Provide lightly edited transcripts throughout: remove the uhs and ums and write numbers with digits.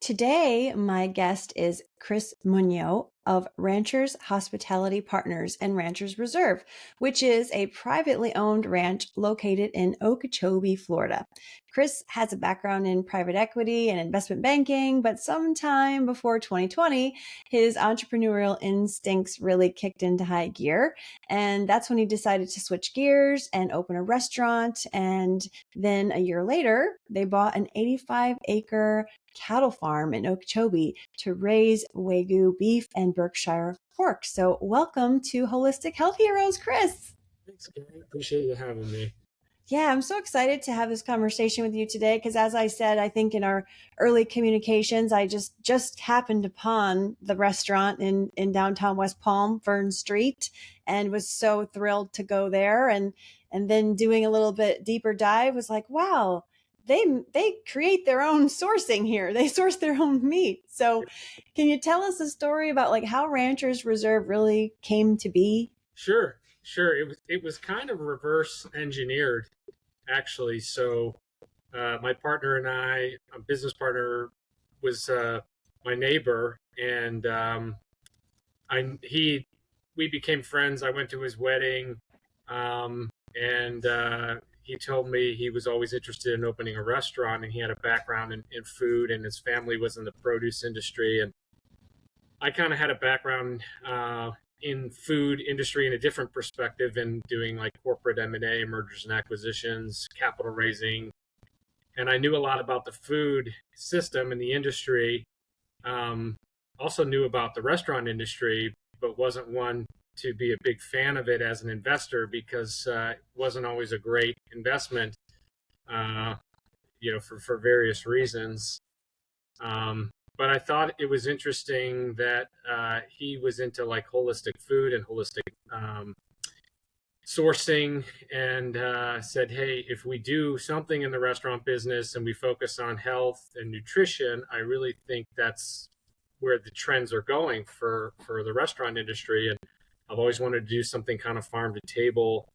Today, my guest is Chris Muneio of Ranchers Hospitality Partners and Ranchers Reserve, which is a privately owned ranch located in Okeechobee, Florida. Chris has a background in private equity and investment banking, but sometime before 2020, his entrepreneurial instincts really kicked into high gear. And that's when he decided to switch gears and open a restaurant. And then a year later, they bought an 85-acre cattle farm in Okeechobee to raise wagyu beef and Berkshire pork. So, welcome to Holistic Health Heroes, Chris. Thanks, Gary. Appreciate you having me. Yeah, I'm so excited to have this conversation with you today because, as I said, I think in our early communications, I just happened upon the restaurant in downtown West Palm, Fern Street, and was so thrilled to go there. And then doing a little bit deeper dive was like, wow, they create their own sourcing here. They source their own meat. So, can you tell us a story about like how Ranchers Reserve really came to be? Sure. It was kind of reverse engineered, actually. So, my partner and I, a business partner, was my neighbor, and I he we became friends. I went to his wedding, and he told me he was always interested in opening a restaurant, and he had a background in food, and his family was in the produce industry, and I kind of had a background in food industry in a different perspective in doing like corporate M&A, mergers and acquisitions, capital raising, and I knew a lot about the food system and the industry. Um, Also knew about the restaurant industry, but wasn't one to be a big fan of it as an investor because it wasn't always a great investment, uh, for various reasons. But I thought it was interesting that he was into like holistic food and holistic sourcing, and said, "Hey, if we do something in the restaurant business and we focus on health and nutrition, I really think that's where the trends are going for the restaurant industry." And I've always wanted to do something kind of farm to table,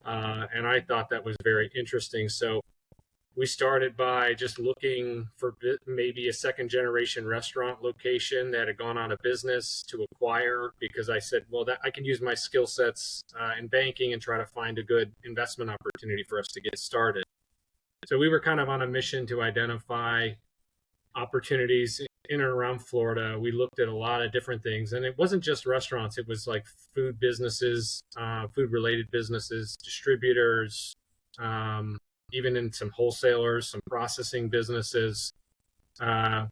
and I thought that was very interesting. So we started by just looking for maybe a second generation restaurant location that had gone out of business to acquire, because I said, well, that I can use my skill sets in banking and try to find a good investment opportunity for us to get started. So we were kind of on a mission to identify opportunities in and around Florida. We looked at a lot of different things, and it wasn't just restaurants. It was like food businesses, food related businesses, distributors, um, even in some wholesalers, some processing businesses. Uh,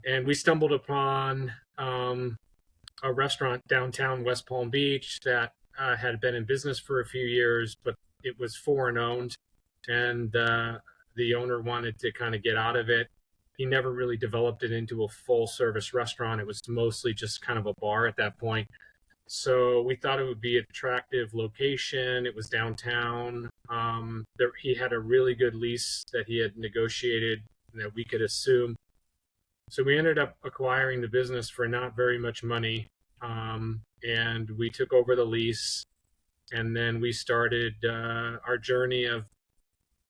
and we stumbled upon a restaurant downtown West Palm Beach that had been in business for a few years, but it was foreign owned, and the owner wanted to kind of get out of it. He never really developed it into a full service restaurant. It was mostly just kind of a bar at that point. So we thought it would be an attractive location. It was downtown. He had a really good lease that he had negotiated and that we could assume. So we ended up acquiring the business for not very much money. And we took over the lease. And then we started our journey of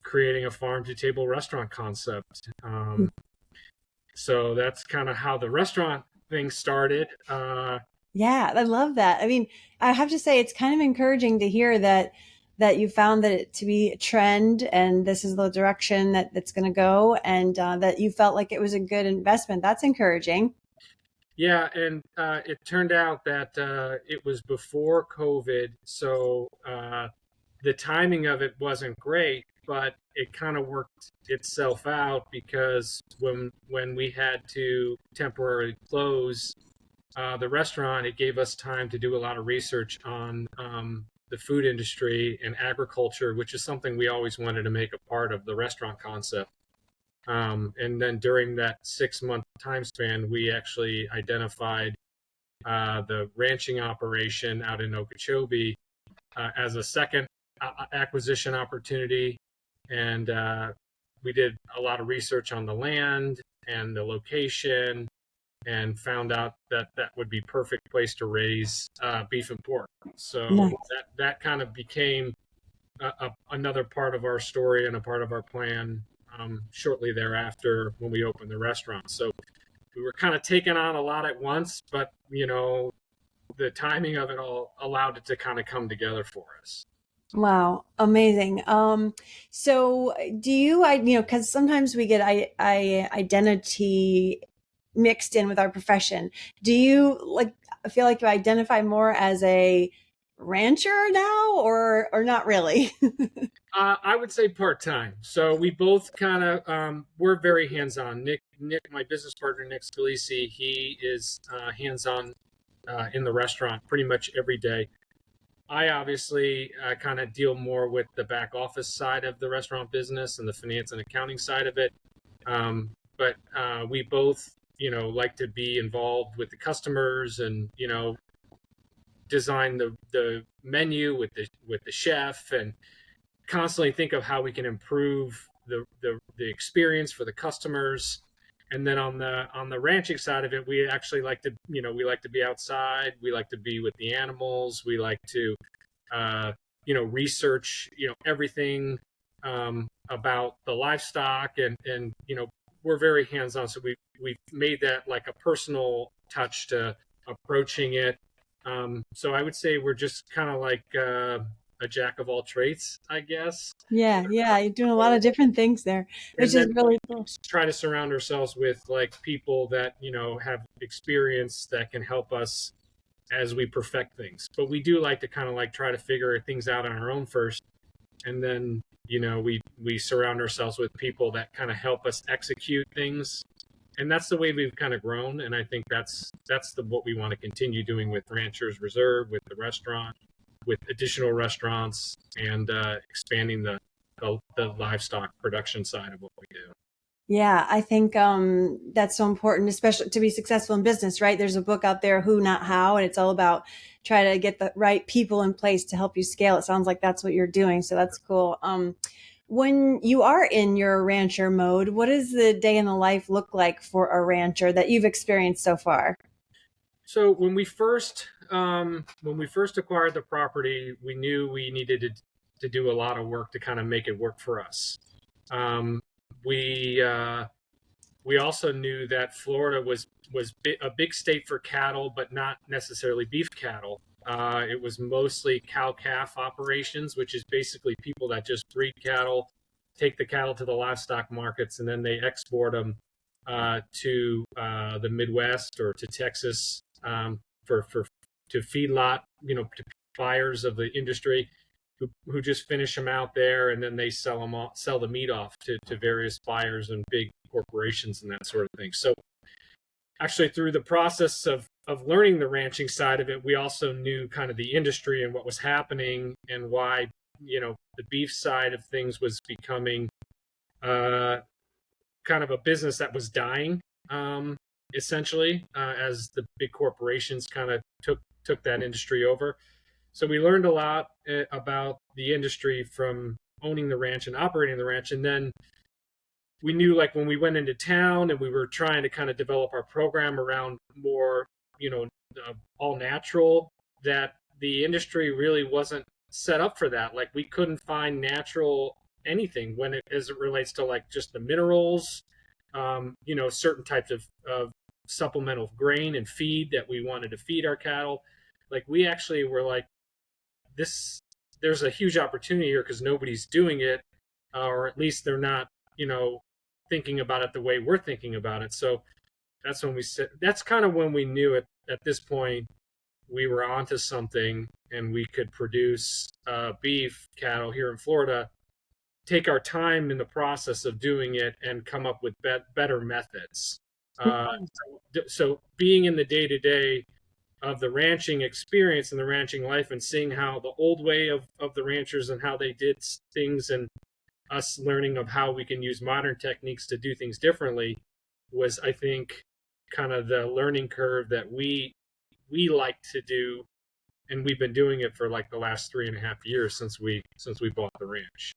creating a farm to table restaurant concept. So that's kind of how the restaurant thing started. Yeah, I love that. I mean, I have to say it's kind of encouraging to hear that you found that it to be a trend and this is the direction that's going to go, and that you felt like it was a good investment. That's encouraging. Yeah, and it turned out that it was before COVID, so the timing of it wasn't great, but it kind of worked itself out because when we had to temporarily close the restaurant, it gave us time to do a lot of research on the food industry and agriculture, which is something we always wanted to make a part of the restaurant concept. And then during that 6 month time span, we actually identified the ranching operation out in Okeechobee as a second acquisition opportunity. And we did a lot of research on the land and the location, and found out that that would be perfect place to raise beef and pork. So Nice. that kind of became another part of our story and a part of our plan shortly thereafter when we opened the restaurant. So we were kind of taking on a lot at once, but the timing of it all allowed it to kind of come together for us. Wow, amazing. So do you, because sometimes we get identity mixed in with our profession. Do you feel like you identify more as a rancher now, or not really? I would say part time. So we both kind of we're very hands on. Nick, my business partner, Nick Scalisi, he is hands on in the restaurant pretty much every day. I obviously kind of deal more with the back office side of the restaurant business and the finance and accounting side of it. But we both, like to be involved with the customers and design the menu with the chef and constantly think of how we can improve the experience for the customers. And then on the ranching side of it, we actually like to we like to be outside. We like to be with the animals. We like to research everything about the livestock and we're very hands on. So we've made that like a personal touch to approaching it. So I would say we're just kind of like a jack of all trades, I guess. Yeah, yeah, you're doing a lot of different things there, which And is then really cool. try to surround ourselves with like people that have experience that can help us as we perfect things. But we do like to kind of like try to figure things out on our own first, and then we surround ourselves with people that kind of help us execute things. And that's the way we've kind of grown. And I think that's what we want to continue doing with Ranchers Reserve, with the restaurant, with additional restaurants, and expanding the livestock production side of what we do. Yeah, I think that's so important, especially to be successful in business, right? There's a book out there, Who Not How, and it's all about try to get the right people in place to help you scale. It sounds like that's what you're doing, so that's cool. When you are in your rancher mode, what does the day in the life look like for a rancher that you've experienced so far? So when we first acquired the property, we knew we needed to do a lot of work to kind of make it work for us. Um, we we also knew that Florida was a big state for cattle, but not necessarily beef cattle. It was mostly cow calf operations, which is basically people that just breed cattle, take the cattle to the livestock markets, and then they export them to the Midwest or to Texas for to feedlot, to buyers of the industry who just finish them out there, and then they sell the meat off to various buyers and big corporations and that sort of thing. So actually, through the process of learning the ranching side of it, we also knew kind of the industry and what was happening and why the beef side of things was becoming uh, kind of a business that was dying, essentially, as the big corporations kind of took that industry over. So we learned a lot about the industry from owning the ranch and operating the ranch. And then we knew, like, when we went into town and we were trying to kind of develop our program around more, all natural, that the industry really wasn't set up for that. Like, we couldn't find natural anything as it relates to like just the minerals, certain types of supplemental grain and feed that we wanted to feed our cattle. Like, we actually were like, this there's a huge opportunity here because nobody's doing it, or at least they're not thinking about it the way we're thinking about it. So that's kind of when we knew it at this point we were onto something, and we could produce beef cattle here in Florida, take our time in the process of doing it, and come up with better methods. uh, so being in the day to day of the ranching experience and the ranching life, and seeing how the old way of the ranchers and how they did things, and us learning of how we can use modern techniques to do things differently, was, I think, kind of the learning curve that we like to do, and we've been doing it for like the last 3.5 years since we bought the ranch.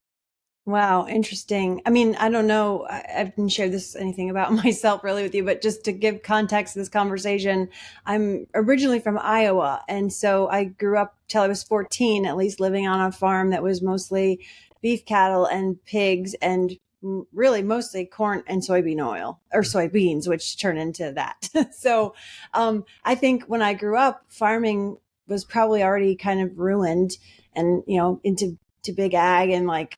Wow, interesting. I mean, I don't know. I didn't share this anything about myself really with you, but just to give context to this conversation, I'm originally from Iowa. And so I grew up till I was 14, at least living on a farm that was mostly beef cattle and pigs. And really mostly corn and soybean oil or soybeans, which turn into that. So I think when I grew up, farming was probably already kind of ruined and, into to big ag and like,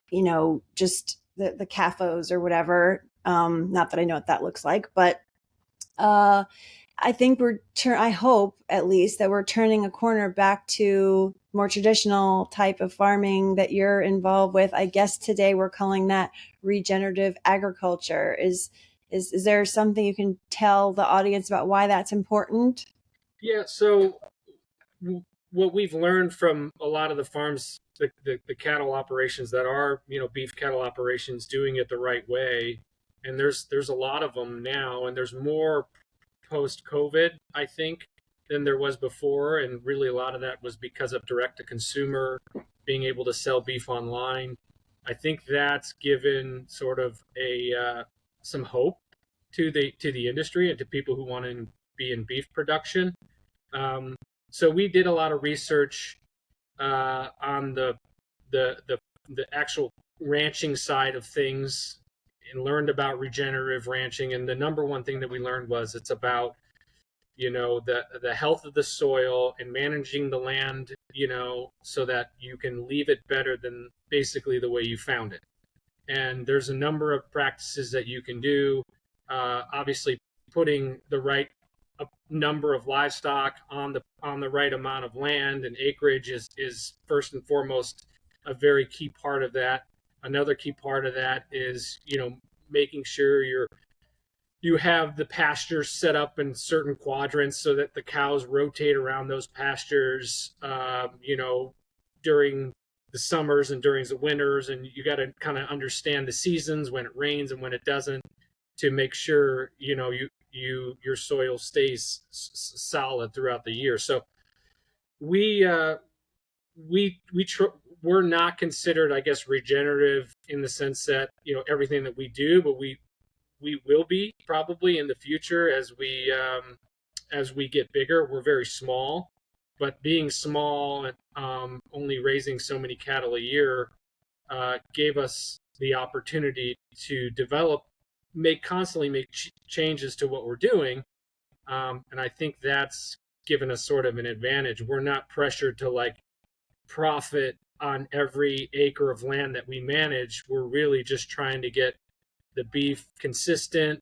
just the CAFOs or whatever. Not that I know what that looks like, but uh, I think I hope at least that we're turning a corner back to more traditional type of farming that you're involved with. I guess today we're calling that regenerative agriculture. Is there something you can tell the audience about why that's important? Yeah. So what we've learned from a lot of the farms, the cattle operations that are, beef cattle operations doing it the right way, and there's a lot of them now, and there's more post COVID, I think, than there was before, and really a lot of that was because of direct to consumer, being able to sell beef online. I think that's given sort of a some hope to the industry and to people who want to be in beef production. Um, so we did a lot of research on the the the actual ranching side of things and learned about regenerative ranching. And the number one thing that we learned was it's about the health of the soil and managing the land, so that you can leave it better than basically the way you found it. And there's a number of practices that you can do. Obviously, putting the right number of livestock on the right amount of land and acreage is first and foremost a very key part of that. Another key part of that is making sure you have the pastures set up in certain quadrants so that the cows rotate around those pastures, during the summers and during the winters. And you got to kind of understand the seasons, when it rains and when it doesn't, to make sure, your soil stays solid throughout the year. So we, we're not considered, I guess, regenerative in the sense that, everything that we do, but we will be probably in the future as we get bigger. We're very small, but being small and only raising so many cattle a year gave us the opportunity to constantly make changes to what we're doing, and I think that's given us sort of an advantage. We're not pressured to like profit on every acre of land that we manage. We're really just trying to get the beef consistent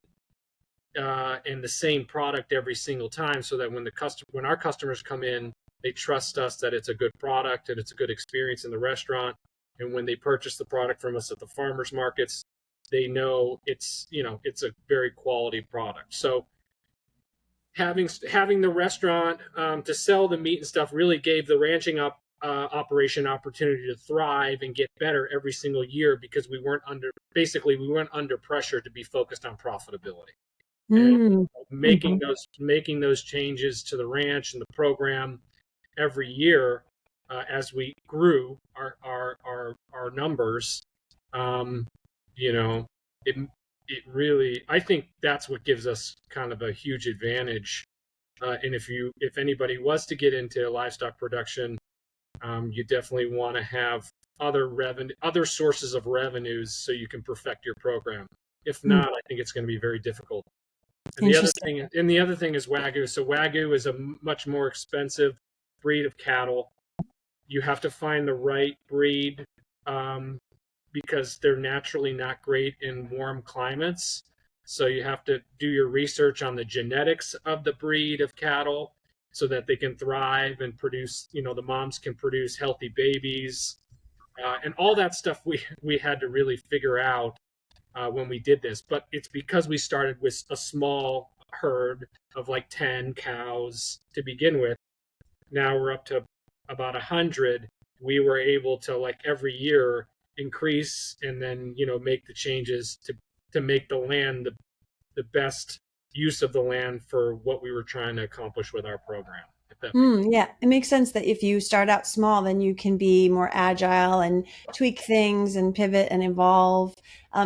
and the same product every single time, so that when our customers come in, they trust us that it's a good product and it's a good experience in the restaurant. And when they purchase the product from us at the farmers markets, they know it's a very quality product. So having the restaurant to sell the meat and stuff really gave the ranching operation opportunity to thrive and get better every single year, because we weren't under pressure to be focused on profitability. And Mm. making Mhm. those changes to the ranch and the program every year, as we grew our numbers, um, you know, it it really, I think that's what gives us kind of a huge advantage. And if anybody was to get into livestock production, you definitely want to have other sources of revenues so you can perfect your program. If Mm. not, I think it's going to be very difficult. Interesting. The other thing is wagyu. So wagyu is a much more expensive breed of cattle. You have to find the right breed, um, because they're naturally not great in warm climates. So you have to do your research on the genetics of the breed of cattle so that they can thrive and produce, the moms can produce healthy babies. And all that stuff we had to really figure out when we did this. But it's because we started with a small herd of like 10 cows to begin with. Now we're up to about 100. We were able to, like, every year increase and then make the changes to make the land the best use of the land for what we were trying to accomplish with our program, if that makes Yeah, it makes sense that if you start out small, then you can be more agile and tweak things and pivot and evolve.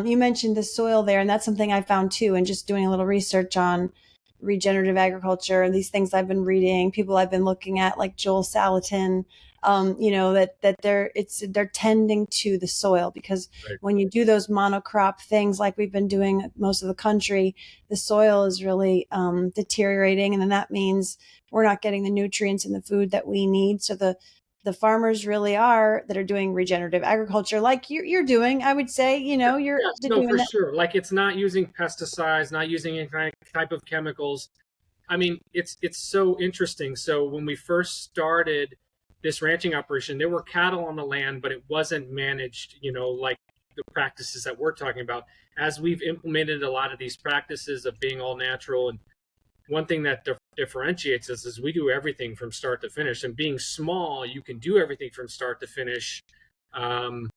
You mentioned the soil there, and that's something I found too. And just doing a little research on regenerative agriculture and these things I've been reading, people I've been looking at, like Joel Salatin. that they're tending to the soil, because Right. when you do those monocrop things like we've been doing most of the country, the soil is really deteriorating, and then that means we're not getting the nutrients in the food that we need. So the farmers really are that are doing regenerative agriculture, like you're doing, I would say, you're Yes, no, doing for that. sure. Like it's not using pesticides, not using any type of chemicals. I mean, it's so interesting. So when we first started this ranching operation, there were cattle on the land, but it wasn't managed, like the practices that we're talking about. As we've implemented a lot of these practices of being all natural, and one thing that differentiates us is we do everything from start to finish. And being small, you can do everything from start to finish. Um,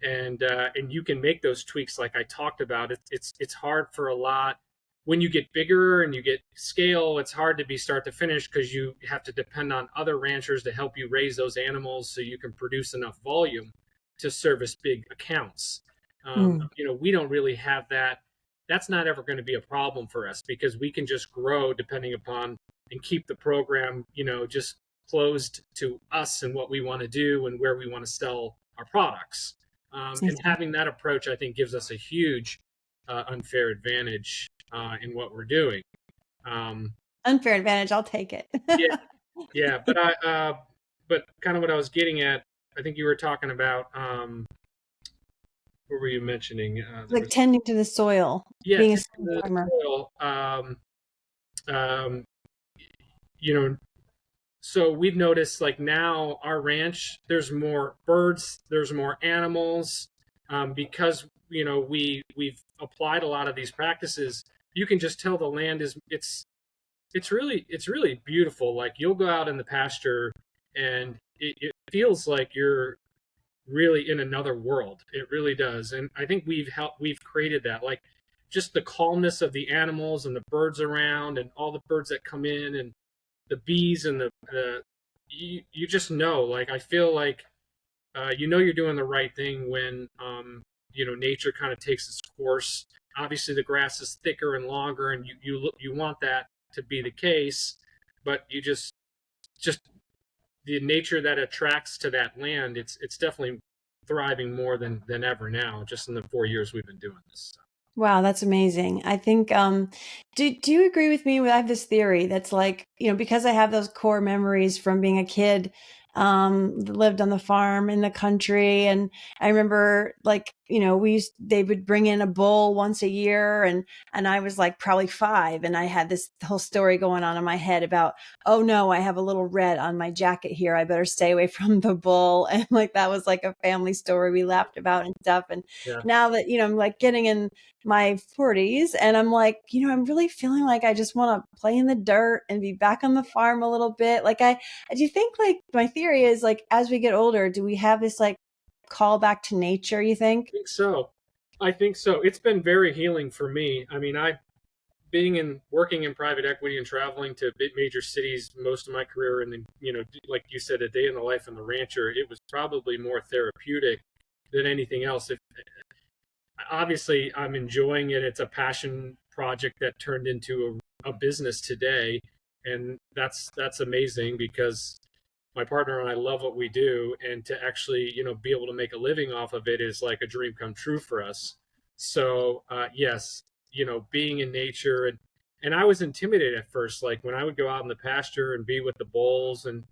and you can make those tweaks like I talked about. It's hard for a lot when you get bigger and you get scale. It's hard to be start to finish because you have to depend on other ranchers to help you raise those animals so you can produce enough volume to service big accounts. Mm, We don't really have that. That's not ever going to be a problem for us because we can just grow depending upon and keep the program, just closed to us and what we want to do and where we want to sell our products. I And see. having that approach, I think, gives us a huge unfair advantage in what we're doing. Um, Unfair advantage, I'll take it. yeah, yeah, but kind of what I was getting at, I think you were talking about. What were you mentioning? There Like was tending to the soil, yeah, being a tending soil the farmer. soil. Um, you know, so we've noticed like now our ranch, there's more birds, there's more animals, because we've applied a lot of these practices. You can just tell the land is it's really beautiful. Like you'll go out in the pasture and it feels like you're really in another world. It really does. And I think we've created that, like just the calmness of the animals and the birds around and all the birds that come in and the bees and the you just know, like I feel like you're doing the right thing when nature kind of takes its course. Obviously the grass is thicker and longer and you want that to be the case, but you just the nature that attracts to that land, it's definitely thriving more than ever now, just in the 4 years we've been doing this. Wow, that's amazing. I think, do you agree with me? I have this theory that's like, because I have those core memories from being a kid, lived on the farm in the country. And I remember like, they would bring in a bull once a year, and I was like probably 5. And I had this whole story going on in my head about, oh no, I have a little red on my jacket here. I better stay away from the bull. And like, that was like a family story we laughed about and stuff. And Yeah, now that, I'm like getting in my 40s, and I'm like, I'm really feeling like I just want to play in the dirt and be back on the farm a little bit. Like do you think, like, my theory is like as we get older, do we have this like call back to nature, you think? think so. I think so. It's been very healing for me. I mean, I being in working in private equity and traveling to major cities most of my career, and then like you said, a day in the life of the rancher, it was probably more therapeutic than anything else. If obviously I'm enjoying it, it's a passion project that turned into a business today, and that's amazing because my partner and I love what we do, and to actually be able to make a living off of it is like a dream come true for us. So yes, being in nature, and I was intimidated at first, like when I would go out in the pasture and be with the bulls, and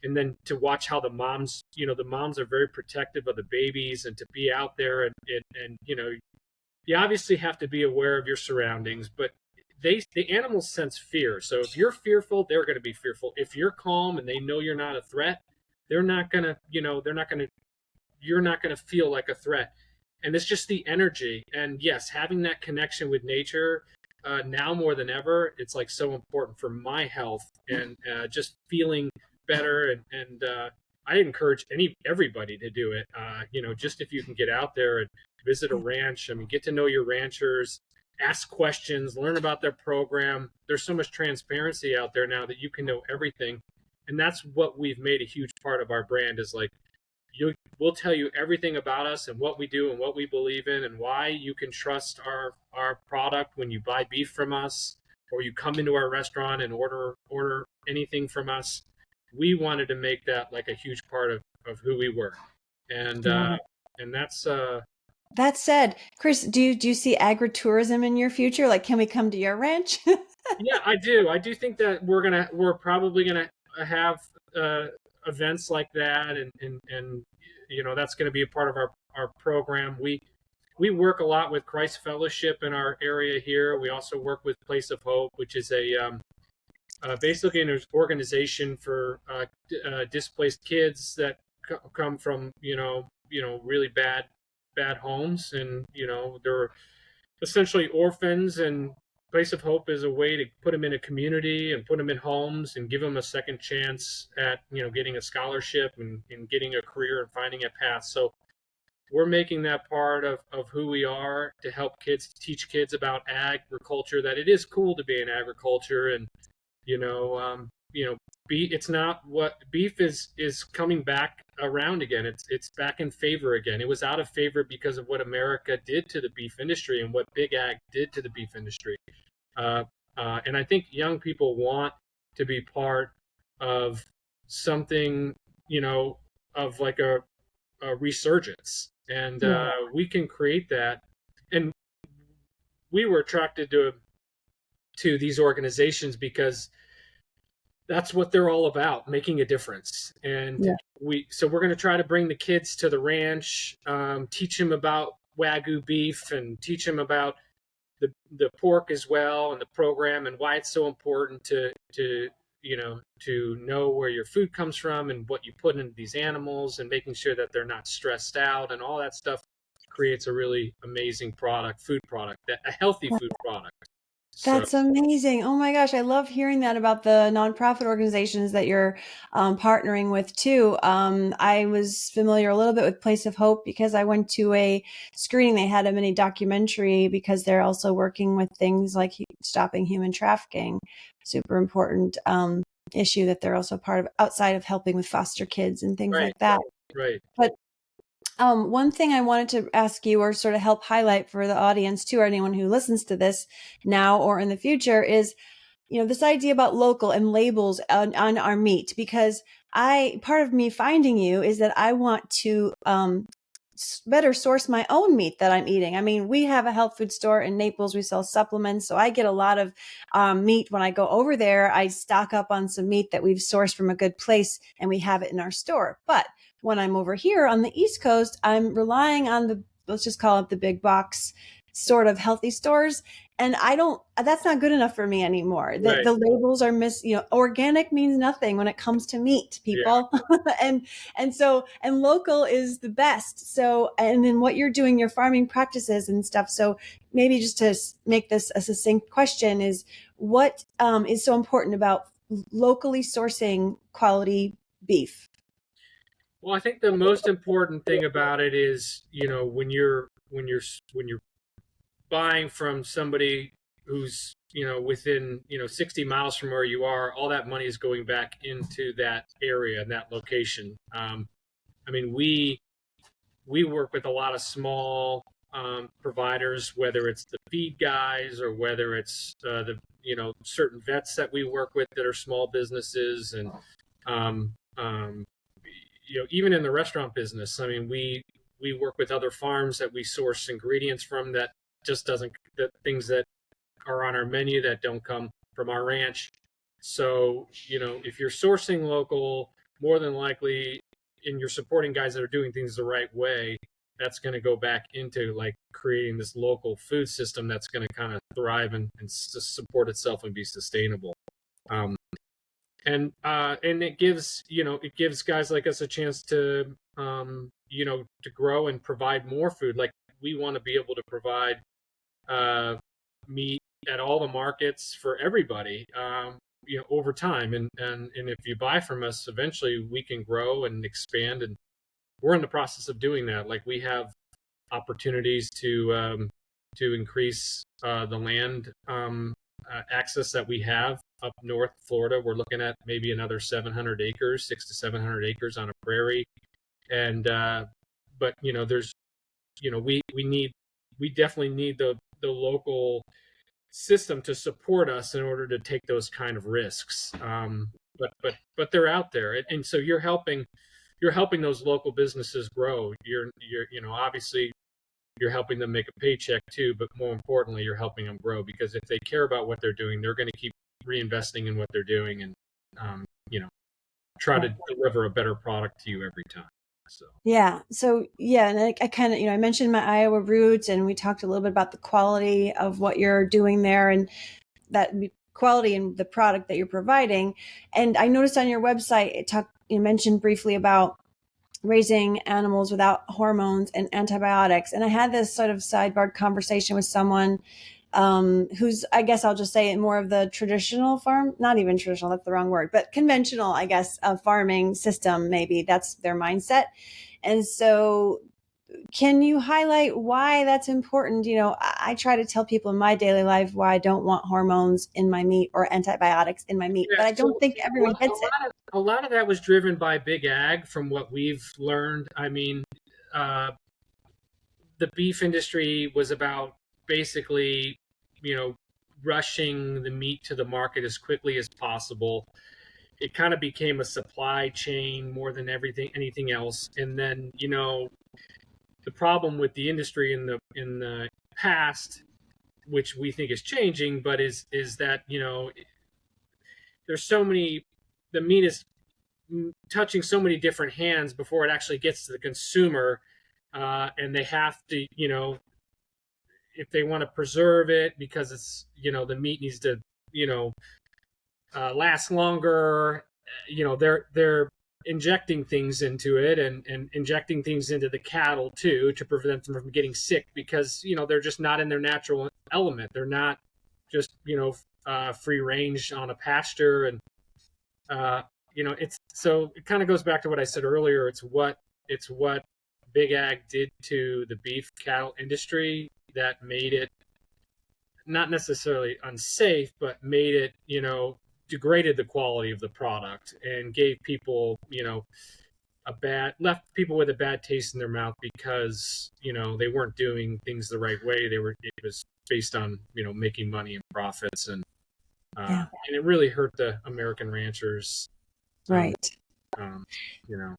then to watch how the moms are very protective of the babies, and to be out there and you obviously have to be aware of your surroundings, but the animals sense fear. So if you're fearful, they're going to be fearful. If you're calm and they know you're not a threat, you're not going to feel like a threat. And it's just the energy. And yes, having that connection with nature, now more than ever, it's like so important for my health and just feeling better. And I encourage everybody to do it. Just if you can get out there and visit a ranch, I mean, get to know your ranchers, ask questions, learn about their program. There's so much transparency out there now that you can know everything. And that's what we've made a huge part of our brand is like, we'll tell you everything about us and what we do and what we believe in and why you can trust our product when you buy beef from us or you come into our restaurant and order anything from us. we wanted to make that like a huge part of who we were. And Love it. that's That said, Chris, do you see agritourism in your future? Like, can we come to your ranch? yeah, I do think that we're probably gonna have uh, events like that, and that's going to be a part of our program. We work a lot with Christ Fellowship in our area here. We also work with Place of Hope, which is a basically an organization for displaced kids that come from really bad homes, and they're essentially orphans. And Place of Hope is a way to put them in a community and put them in homes and give them a second chance at getting a scholarship and getting a career and finding a path. So we're making that part of who we are, to help kids, teach kids about agriculture, that it is cool to be in agriculture. And you know you know it's not what beef is coming back around again. It's back in favor again. It was out of favor because of what America did to the beef industry and what big ag did to the beef industry. uh, and I think young people want to be part of something, of like a resurgence, and Yeah. we can create that. And we were attracted to these organizations because that's what they're all about, making a difference. And Yeah. we're going to try to bring the kids to the ranch, teach them about wagyu beef, and teach them about the pork as well, and the program, and why it's so important to know where your food comes from and what you put into these animals, and making sure that they're not stressed out, and all that stuff creates a really amazing food product, a healthy food product. So That's amazing. Oh my gosh, I love hearing that about the nonprofit organizations that you're partnering with too. I was familiar a little bit with Place of Hope because I went to a screening. They had a mini documentary because they're also working with things like stopping human trafficking, super important issue that they're also part of outside of helping with foster kids and things right, like that. right, But one thing I wanted to ask you or sort of help highlight for the audience too, or anyone who listens to this now or in the future is, this idea about local and labels on our meat, because part of me finding you is that I want to, better source my own meat that I'm eating. I mean, we have a health food store in Naples. We sell supplements. So I get a lot of meat when I go over there. I stock up on some meat that we've sourced from a good place and we have it in our store. But when I'm over here on the East Coast, I'm relying on let's just call it the big box sort of healthy stores. And that's not good enough for me anymore. right. The labels are organic means nothing when it comes to meat, Yeah. people. And local is the best. So, and then what you're doing, your farming practices and stuff. So maybe just to make this a succinct question is what is so important about locally sourcing quality beef? Well, I think the most important thing about it is, when you're buying from somebody who's within 60 miles from where you are, all that money is going back into that area and that location. I mean, we work with a lot of small providers, whether it's the feed guys or whether it's the certain vets that we work with that are small businesses. And um, um, even in the restaurant business, I mean, we work with other farms that we source ingredients from, that just doesn't the things that are on our menu that don't come from our ranch. So if you're sourcing local, more than likely, and you're supporting guys that are doing things the right way, that's going to go back into like creating this local food system that's going to kind of thrive and support itself and be sustainable. Um, and it gives guys like us a chance to grow and provide more food. Like, we want to be able to provide uh, meat at all the markets for everybody, over time. And if you buy from us, eventually we can grow and expand. And we're in the process of doing that. Like, we have opportunities to increase the land access that we have up north Florida. We're looking at maybe another 700 acres, 600 to 700 acres on a prairie. And but there's we definitely need the local system to support us in order to take those kind of risks. but they're out there, and so you're helping those local businesses grow. Obviously you're helping them make a paycheck too, but more importantly, you're helping them grow, because if they care about what they're doing, they're going to keep reinvesting in what they're doing, and um, you know try to Right. deliver a better product to you every time. So Yeah. So yeah, and I kind of, I mentioned my Iowa roots, and we talked a little bit about the quality of what you're doing there, and that quality and the product that you're providing. And I noticed on your website, you mentioned briefly about raising animals without hormones and antibiotics. And I had this sort of sidebar conversation with someone who's, I guess I'll just say it, more of the traditional farm, not even traditional, that's the wrong word, but conventional, I guess, farming system. Maybe that's their mindset. And so can you highlight why that's important? I try to tell people in my daily life why I don't want hormones in my meat or antibiotics in my meat, yeah, but I don't so think a everyone lot, a gets it. lot of a lot of that was driven by big ag, from what we've learned. I mean, uh, the beef industry was about basically, you know, rushing the meat to the market as quickly as possible. It kind of became a supply chain more than anything else. And then, the problem with the industry in the past, which we think is changing, but is that, there's so many the meat is touching so many different hands before it actually gets to the consumer, and they have to, if they want to preserve it, because it's, the meat needs to, you know last longer. They're injecting things into it, and injecting things into the cattle too, to prevent them from getting sick, because they're just not in their natural element. They're not just free range on a pasture. And uh, it's so it kind of goes back to what I said earlier. It's what big ag did to the beef cattle industry that made it not necessarily unsafe, but made it, degraded the quality of the product, and gave people, left people with a bad taste in their mouth, because, they weren't doing things the right way. It was based on, making money and profits, Yeah. and it really hurt the American ranchers. Um, Right. um, you know,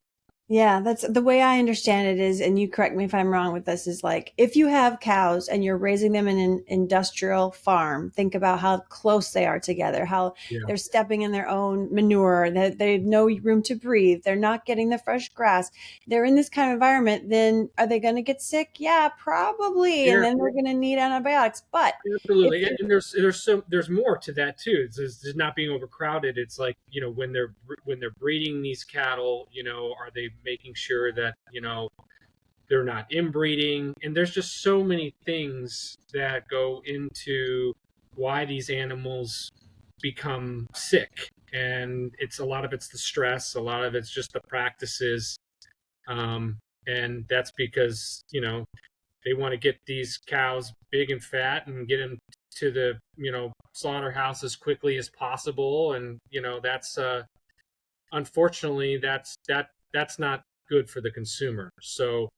Yeah, that's the way I understand it is, and you correct me if I'm wrong with this, is like if you have cows and you're raising them in an industrial farm, think about how close they are together, how yeah, they're stepping in their own manure, that they have no room to breathe, they're not getting the fresh grass. They're in this kind of environment, then are they going to get sick? Yeah, probably. And yeah. then they're going to need antibiotics. But if Absolutely, they're and there's more to that too. It's just not being overcrowded. It's like, when they're breeding these cattle, are they making sure that they're not inbreeding? And there's just so many things that go into why these animals become sick, and a lot of it's the stress, a lot of it's just the practices, and that's because they want to get these cows big and fat and get them to the slaughterhouse as quickly as possible. And that's unfortunately that's not good for the consumer. So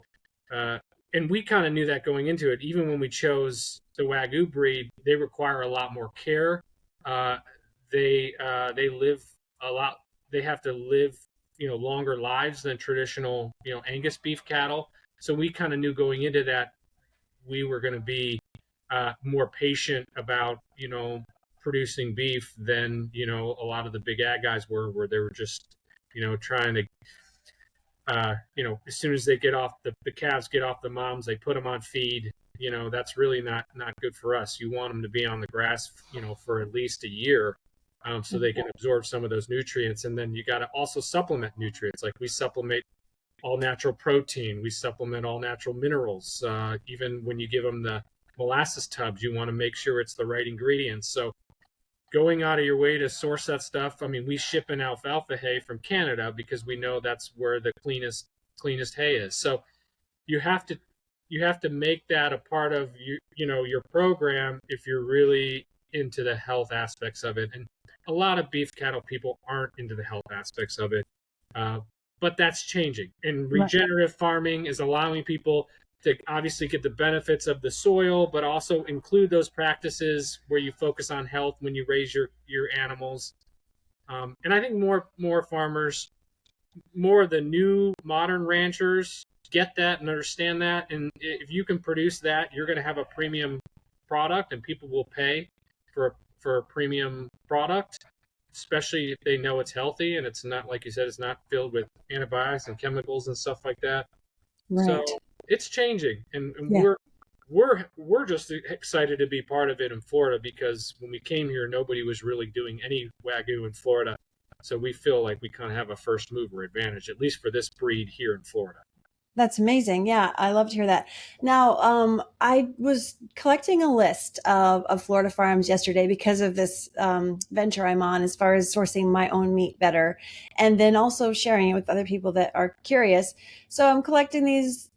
uh, and we kind of knew that going into it. Even when we chose the wagyu breed, they require a lot more care. uh, they live a lot they have to live longer lives than traditional Angus beef cattle. So we kind of knew going into that we were going to be more patient about producing beef than a lot of the big ag guys were, where they were just trying to as soon as they get off the calves get off the moms, they put them on feed. That's really not good for us. You want them to be on the grass for at least a year, so they can absorb some of those nutrients. And then you got to also supplement nutrients. Like we supplement all natural protein. We supplement all natural minerals. Even when you give them the molasses tubs, you want to make sure it's the right ingredients. So going out of your way to source that stuff. I mean, we ship in alfalfa hay from Canada because we know that's where the cleanest hay is. So you have to make that a part of your program if you're really into the health aspects of it. And a lot of beef cattle people aren't into the health aspects of it. Uh, but that's changing. And right. regenerative farming is allowing people to obviously get the benefits of the soil, but also include those practices where you focus on health when you raise your animals. And I think more farmers, more of the new modern ranchers get that and understand that. And if you can produce that, you're going to have a premium product, and people will pay for a premium product, especially if they know it's healthy and it's not, like you said, it's not filled with antibiotics and chemicals and stuff like that. So Right. it's changing, and Yeah. we're just excited to be part of it in Florida, because when we came here, nobody was really doing any wagyu in Florida. So we feel like we kind of have a first mover advantage, at least for this breed here in Florida. That's amazing. Yeah, I love to hear that. Now, I was collecting a list of Florida farms yesterday because of this venture I'm on as far as sourcing my own meat better, and then also sharing it with other people that are curious. So I'm collecting these,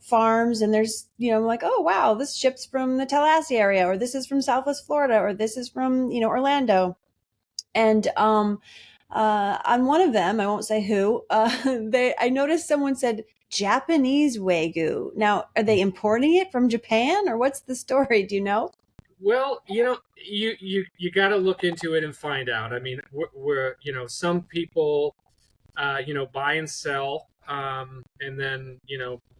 farms, and there's, I'm like, oh, wow, this ship's from the Tallahassee area, or this is from Southwest Florida, or this is from, Orlando. And on one of them, I won't say who, I noticed someone said Japanese wagyu. Now, are they importing it from Japan, or what's the story? Do you know? Well, you got to look into it and find out. I mean, we're some people buy and sell. And then,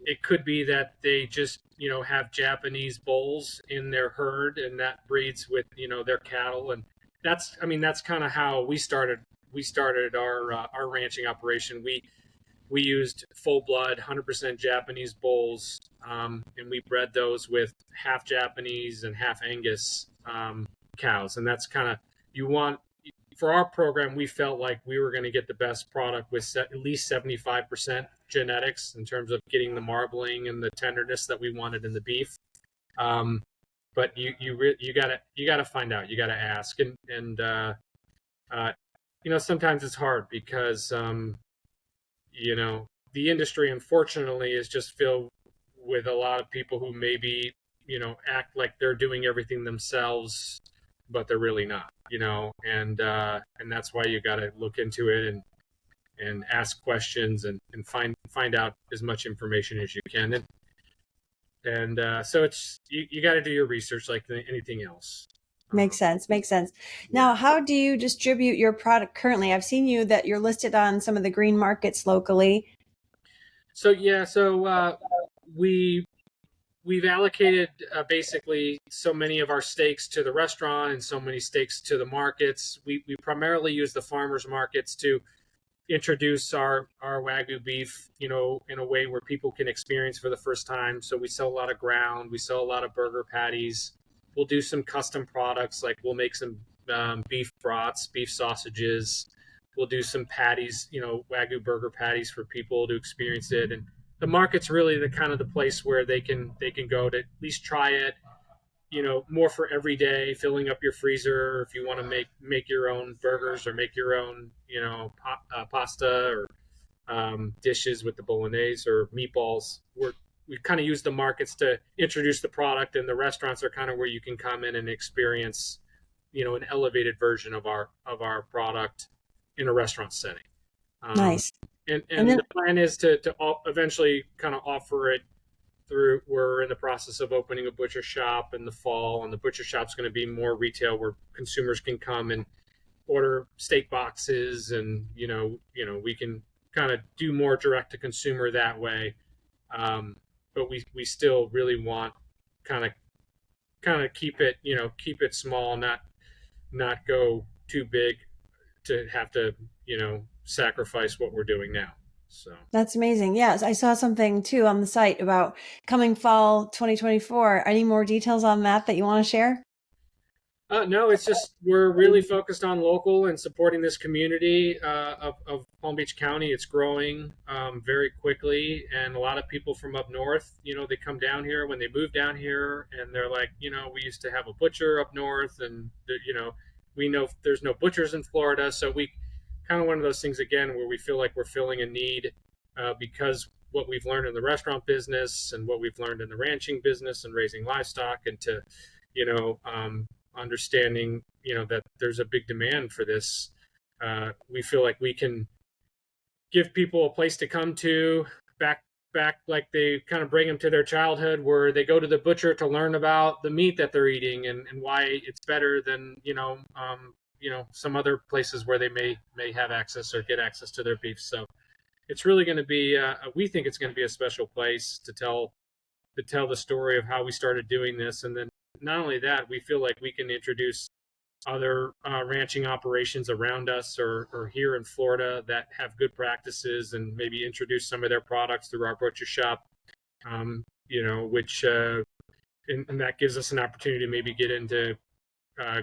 it could be that they just, have Japanese bulls in their herd, and that breeds with, their cattle. And I mean, that's kind of how we started. We started our ranching operation. We used full blood, 100% Japanese bulls, and we bred those with half Japanese and half Angus cows. And that's kind of, you want, for our program, we felt like we were going to get the best product with at least 75% genetics in terms of getting the marbling and the tenderness that we wanted in the beef. Um, but you gotta find out. You gotta ask, and uh, sometimes it's hard because the industry, unfortunately, is just filled with a lot of people who maybe act like they're doing everything themselves, but they're really not. And that's why you got to look into it and ask questions, and find out as much information as you can. And so it's, you got to do your research like anything else. Makes Um, sense. Makes sense. yeah. Now, how do you distribute your product currently? I've seen you that you're listed on some of the green markets locally. So we we've allocated basically so many of our steaks to the restaurant and so many steaks to the markets. We primarily use the farmers markets to introduce our wagyu beef, in a way where people can experience for the first time. So we sell a lot of ground, we sell a lot of burger patties. We'll do some custom products, like we'll make some beef brats, beef sausages. We'll do some patties, wagyu burger patties for people to experience it. And the market's really the kind of the place where they can go to at least try it, more for every day, filling up your freezer. If you want to make your own burgers, or make your own, pasta, or dishes with the bolognese or meatballs. We kind of use the markets to introduce the product, and the restaurants are kind of where you can come in and experience, an elevated version of our product in a restaurant setting. Um, Nice. and And and then the plan is to eventually kind of offer it through. We're in the process of opening a butcher shop in the fall, and the butcher shop's going to be more retail, where consumers can come and order steak boxes, and we can kind of do more direct to consumer that way. But we still really want kind of keep it small, not go too big to have to sacrifice what we're doing now. So. that's amazing. Yes, I saw something too on the site about coming fall 2024. Any more details on that you want to share? No, it's just we're really focused on local and supporting this community of Palm Beach County. It's growing very quickly, and a lot of people from up north, they come down here when they move down here, and they're like, we used to have a butcher up north, and we know there's no butchers in Florida, so we kind of one of those things again where we feel like we're filling a need, because what we've learned in the restaurant business and what we've learned in the ranching business and raising livestock, and to you know understanding that there's a big demand for this. We feel like we can give people a place to come to, back like they kind of bring them to their childhood, where they go to the butcher to learn about the meat that they're eating, and why it's better than some other places where they may have access or get access to their beef. So it's really going to be, we think it's going to be a special place to tell the story of how we started doing this. And then not only that, we feel like we can introduce other ranching operations around us or here in Florida that have good practices, and maybe introduce some of their products through our butcher shop, which and that gives us an opportunity to maybe get into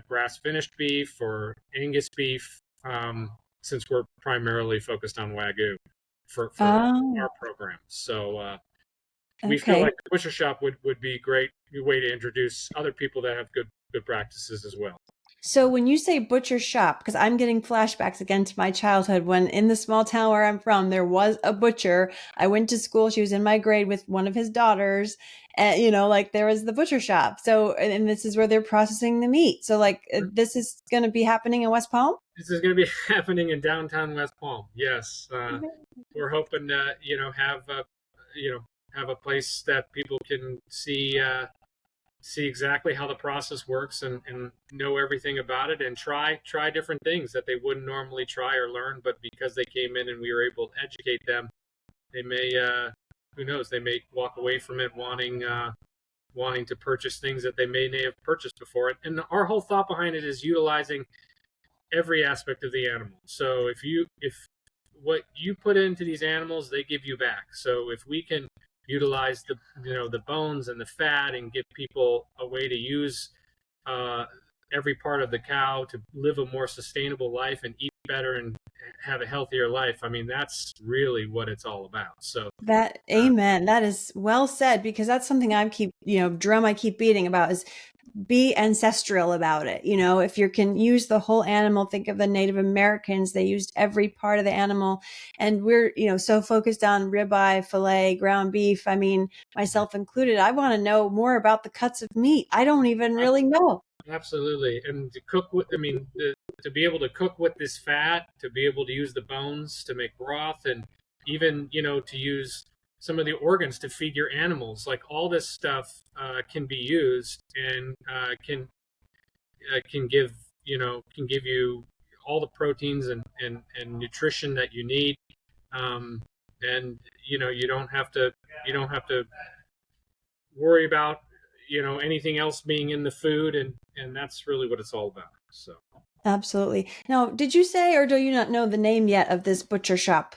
grass finished beef or Angus beef, since we're primarily focused on wagyu for Oh, our program. So we feel okay. like the butcher shop would be a great way to introduce other people that have good practices as well. So when you say butcher shop, because I'm getting flashbacks again to my childhood when in the small town where I'm from, there was a butcher. I went to school. She was in my grade with one of his daughters. And, like there was the butcher shop. So, and this is where they're processing the meat. So like this is going to be happening in West Palm? This is going to be happening in downtown West Palm. Yes, we're hoping to you know have a place that people can see exactly how the process works, and know everything about it, and try different things that they wouldn't normally try or learn, but because they came in and we were able to educate them, they may who knows, they may walk away from it wanting to purchase things that they may have purchased before. And our whole thought behind it is utilizing every aspect of the animal. So if what you put into these animals, they give you back. So if we can utilize the bones and the fat, and give people a way to use uh, every part of the cow to live a more sustainable life and eat better and have a healthier life, I mean, that's really what it's all about. So That, uh, amen. That is well said because that's something I keep, drum I keep beating about is be ancestral about it. If you can use the whole animal, think of the Native Americans, they used every part of the animal. And we're, so focused on ribeye, filet, ground beef. I mean, myself included, I want to know more about the cuts of meat. I don't even really know. absolutely. And to cook with, I mean, to be able to cook with this fat, to be able to use the bones to make broth, and even, to use some of the organs to feed your animals, like all this stuff can be used, and can give you all the proteins and nutrition that you need. And you don't have to worry about anything else being in the food, and that's really what it's all about. So Absolutely. Now, did you say, or do you not know the name yet of this butcher shop?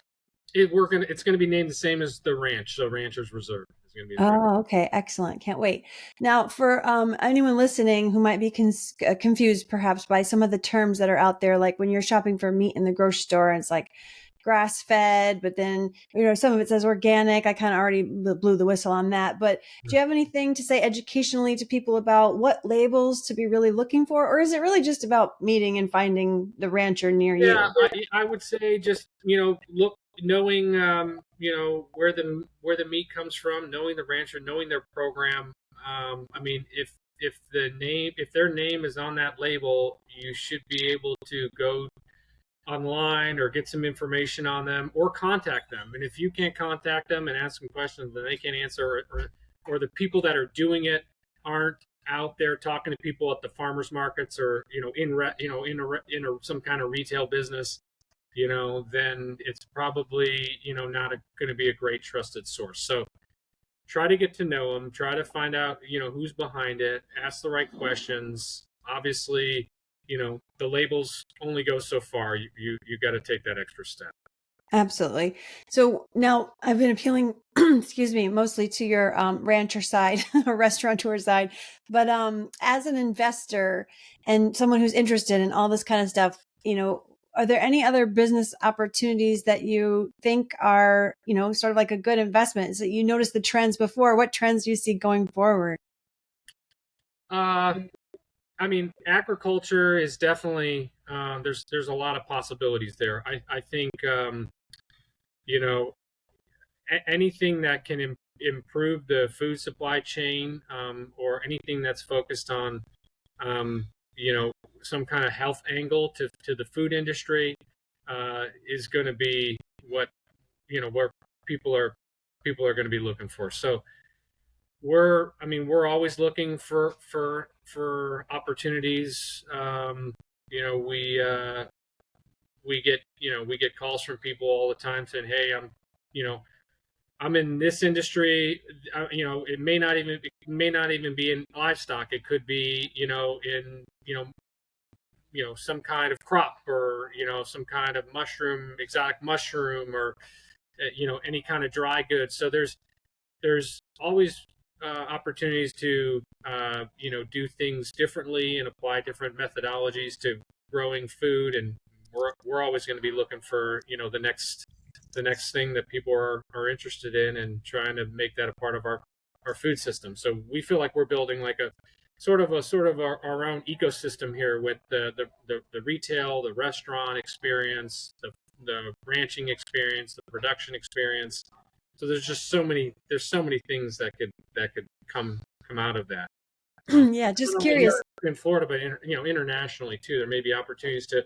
it's gonna be named the same as the ranch, so Rancher's Reserve is gonna be the name. Oh, okay. Excellent. Can't wait. Now, for anyone listening who might be confused perhaps by some of the terms that are out there, like when you're shopping for meat in the grocery store, and it's like grass fed, but then, some of it says organic. I kind of already blew the whistle on that. But do you have anything to say educationally to people about what labels to be really looking for? Or is it really just about meeting and finding the rancher near Yeah, you? I would say just look, knowing where the meat comes from, knowing the rancher, knowing their program. I mean, if their name is on that label, you should be able to go online or get some information on them, or contact them. And if you can't contact them and ask them questions that they can't answer, or the people that are doing it aren't out there talking to people at the farmers markets, or some kind of retail business, then it's probably not going to be a great trusted source. So try to get to know them, try to find out who's behind it, ask the right questions. Obviously, the labels only go so far. You got to take that extra step. Absolutely. So now I've been appealing, excuse me, mostly to your rancher side or restaurateur side. But as an investor and someone who's interested in all this kind of stuff, are there any other business opportunities that you think are, sort of like a good investment? Is that you noticed the trends before? What trends do you see going forward? uh I mean, agriculture is definitely, there's a lot of possibilities there. I think, you know anything that can improve the food supply chain, or anything that's focused on, um, you know, some kind of health angle to the food industry, is going to be what, where people are going to be looking for. So we're always looking for opportunities. we get calls from people all the time saying, "Hey, you know, I'm in this industry. It may not even be in livestock. It could be, in some kind of crop, or some kind of mushroom, exotic mushroom, or any kind of dry goods." So there's always opportunities to do things differently and apply different methodologies to growing food, and we're always going to be looking for the next thing that people are interested in, and trying to make that a part of our food system. So we feel like we're building like a sort of our own ecosystem here, with the retail, the restaurant experience, the ranching experience, the production experience. So there's so many things that could come out of that. Yeah, just Not only here curious. in Florida, but internationally too. There may be opportunities to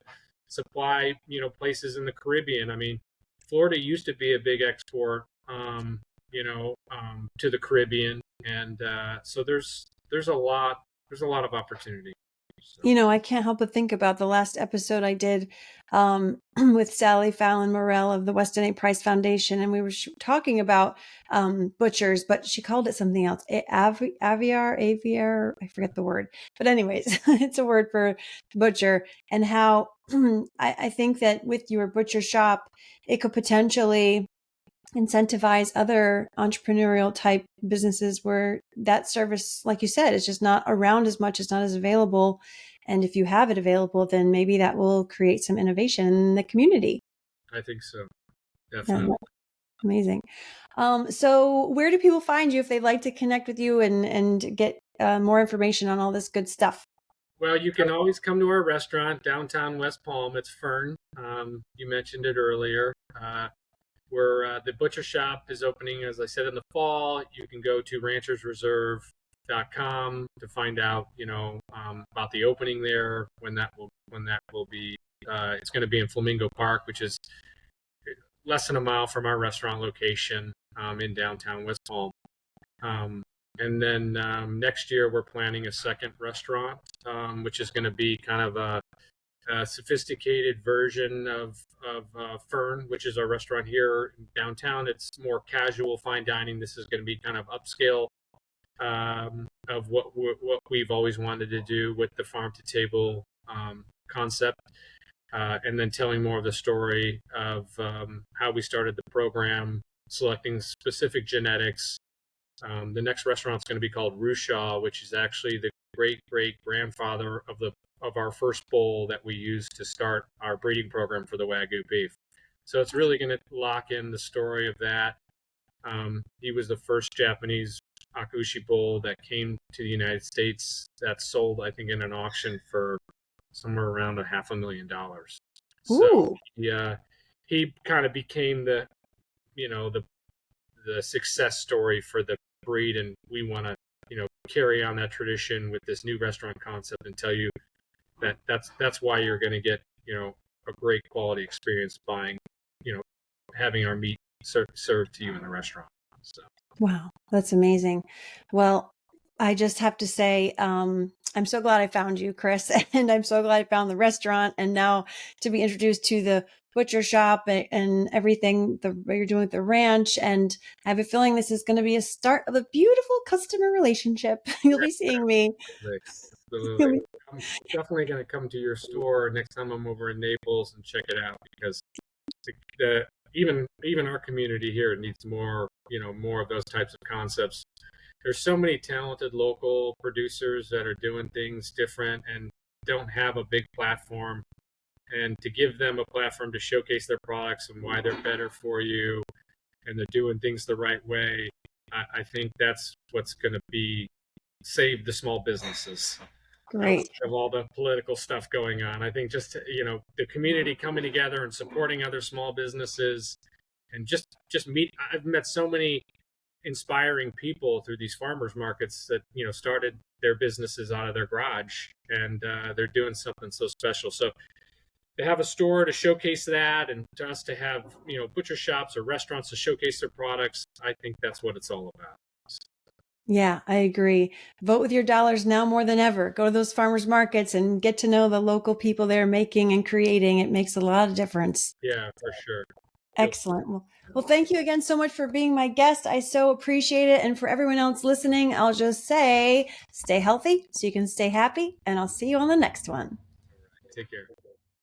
supply places in the Caribbean. I mean, Florida used to be a big export, to the Caribbean, and so there's a lot of opportunity. So. I can't help but think about the last episode I did with Sally Fallon Morell of the Weston A. Price Foundation, and we were talking about butchers, but she called it something else. Aviar, I forget the word. But anyways, it's a word for butcher, and how I think that with your butcher shop, it could potentially incentivize other entrepreneurial type businesses where that service, like you said, is just not around as much, it's not as available. And if you have it available, then maybe that will create some innovation in the community. I think so, Yeah, definitely. amazing. So where do people find you if they'd like to connect with you and get more information on all this good stuff? Well, you can always come to our restaurant downtown West Palm. It's Fern. You mentioned it earlier. Where the butcher shop is opening, as I said, in the fall. You can go to ranchersreserve.com to find out, about the opening there, when that will be. It's going to be in Flamingo Park, which is less than a mile from our restaurant location, in downtown West Palm. Um, and then next year we're planning a second restaurant, which is going to be kind of a sophisticated version of Fern, which is our restaurant here downtown. It's more casual fine dining. This is going to be kind of upscale, of what we've always wanted to do with the farm to table concept, and then telling more of the story of how we started the program, selecting specific genetics. The next restaurant is going to be called Rushaw, which is actually the great great grandfather of our first bull that we used to start our breeding program for the wagyu beef. So it's really going to lock in the story of that. He was the first Japanese Okeechobee bull that came to the United States, that sold, I think, in an auction for somewhere around $500,000. So Ooh, he kind of became the success story for the breed, and we want to carry on that tradition with this new restaurant concept, and tell you that's why you're going to get a great quality experience buying, having our meat served to you in the restaurant. So. wow, that's amazing. Well, I just have to say, I'm so glad I found you, Chris, and I'm so glad I found the restaurant, and now to be introduced to the butcher shop and everything what you're doing with the ranch. And I have a feeling this is going to be a start of a beautiful customer relationship. You'll be seeing me. Absolutely. Absolutely. You'll be- I'm definitely going to come to your store next time I'm over in Naples and check it out, because the, even our community here needs more of those types of concepts. There's so many talented local producers that are doing things different and don't have a big platform, and to give them a platform to showcase their products and why they're better for you, and they're doing things the right way. I think that's what's going to be save the small businesses Great. of all the political stuff going on. I think just the community coming together and supporting other small businesses, and just meet. I've met so many inspiring people through these farmers markets that started their businesses out of their garage, and they're doing something so special. So to have a store to showcase that, and to us to have butcher shops or restaurants to showcase their products, I think that's what it's all about. Yeah, I agree. Vote with your dollars now more than ever. Go to those farmers markets and get to know the local people they're making and creating. It makes a lot of difference. Yeah, for sure. Feel Excellent. Well, thank you again so much for being my guest. I so appreciate it. And for everyone else listening, I'll just say stay healthy so you can stay happy, and I'll see you on the next one. Take care.